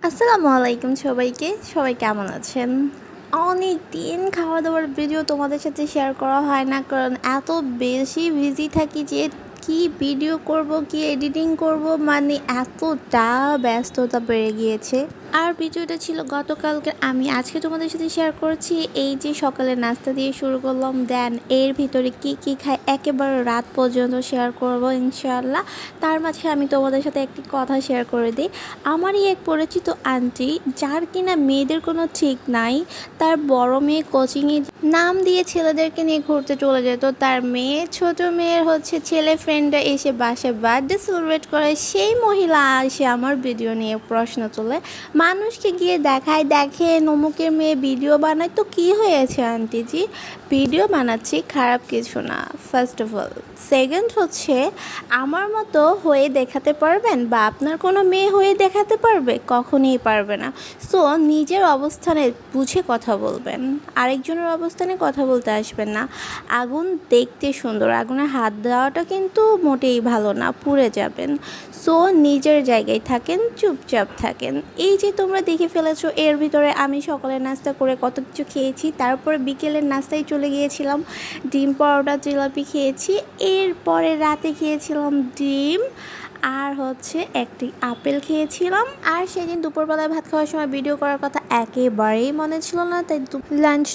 আসসালামু আলাইকুম সবাইকে। সবাই কেমন আছেন? অনেক দিন খাওয়া দাওয়ার ভিডিও তোমাদের সাথে শেয়ার করা হয় না, কারণ এত বেশি বিজি থাকি যে কি ভিডিও করব, কি এডিটিং করব, মানে এতটা ব্যস্ততা বেড়ে গিয়েছে। আর ভিডিওটা ছিল গতকালকে, আমি আজকে তোমাদের সাথে শেয়ার করছি। এই যে সকালে নাস্তা দিয়ে শুরু করলাম, দেন এর ভিতরে কি কি খাই একেবারে রাত পর্যন্ত শেয়ার করব ইনশাআল্লাহ। তার মাঝে আমি তোমাদের সাথে একটি কথা শেয়ার করে দিই। আমারই এক পরিচিত আন্টি, যার কিনা মেয়েদের কোনো ঠিক নাই, তার বড় মেয়ে কোচিংয়ে নাম দিয়ে ছেলেদেরকে নিয়ে ঘুরতে চলে যেত। তার মেয়ে, ছোট মেয়ের ছেলে ফ্রেন্ডরা এসে বাসায় বার্থডে সেলিব্রেট করে, সেই মহিলা এসে আমার ভিডিও নিয়ে প্রশ্ন তোলে, মানুষকে গিয়ে দেখায়, দেখে অমুকের মেয়ে ভিডিও বানায়, তো কি হয়েছে আন্টিজি? ভিডিও বানাচ্ছি, খারাপ কিছু না ফার্স্ট অফ অল। সেকেন্ড আমার মতো হয়ে দেখাতে পারবেন বা আপনার কোনো মেয়ে হয়ে দেখাতে পারবে? কখনোই পারবে না। সো নিজের অবস্থানে বুঝে কথা বলবেন, আরেকজনের অবস্থানে কথা বলতে আসবেন না। আগুন দেখতে সুন্দর, আগুনে হাত দেওয়াটা কিন্তু মোটেই ভালো না, পুড়ে যাবেন। সো নিজের জায়গায় থাকেন, চুপচাপ থাকেন। এই যে তোমরা দেখে ফেলেছো, এর ভিতরে আমি সকালে নাস্তা করে কত কিছু খেয়েছি, তারপরে বিকেলের নাস্তায় চলে গিয়েছিলাম, ডিম পরোটা জিলাপি খেয়েছি। এরপরে রাতে খেয়েছিলাম ডিম আর একটি আপেল খেয়েছিলাম। আর সেদিন দুপুরবেলায় ভাত খাওয়ার সময় ভিডিও করার কথা একেবারেই মনে ছিল না, তাই লাঞ্চ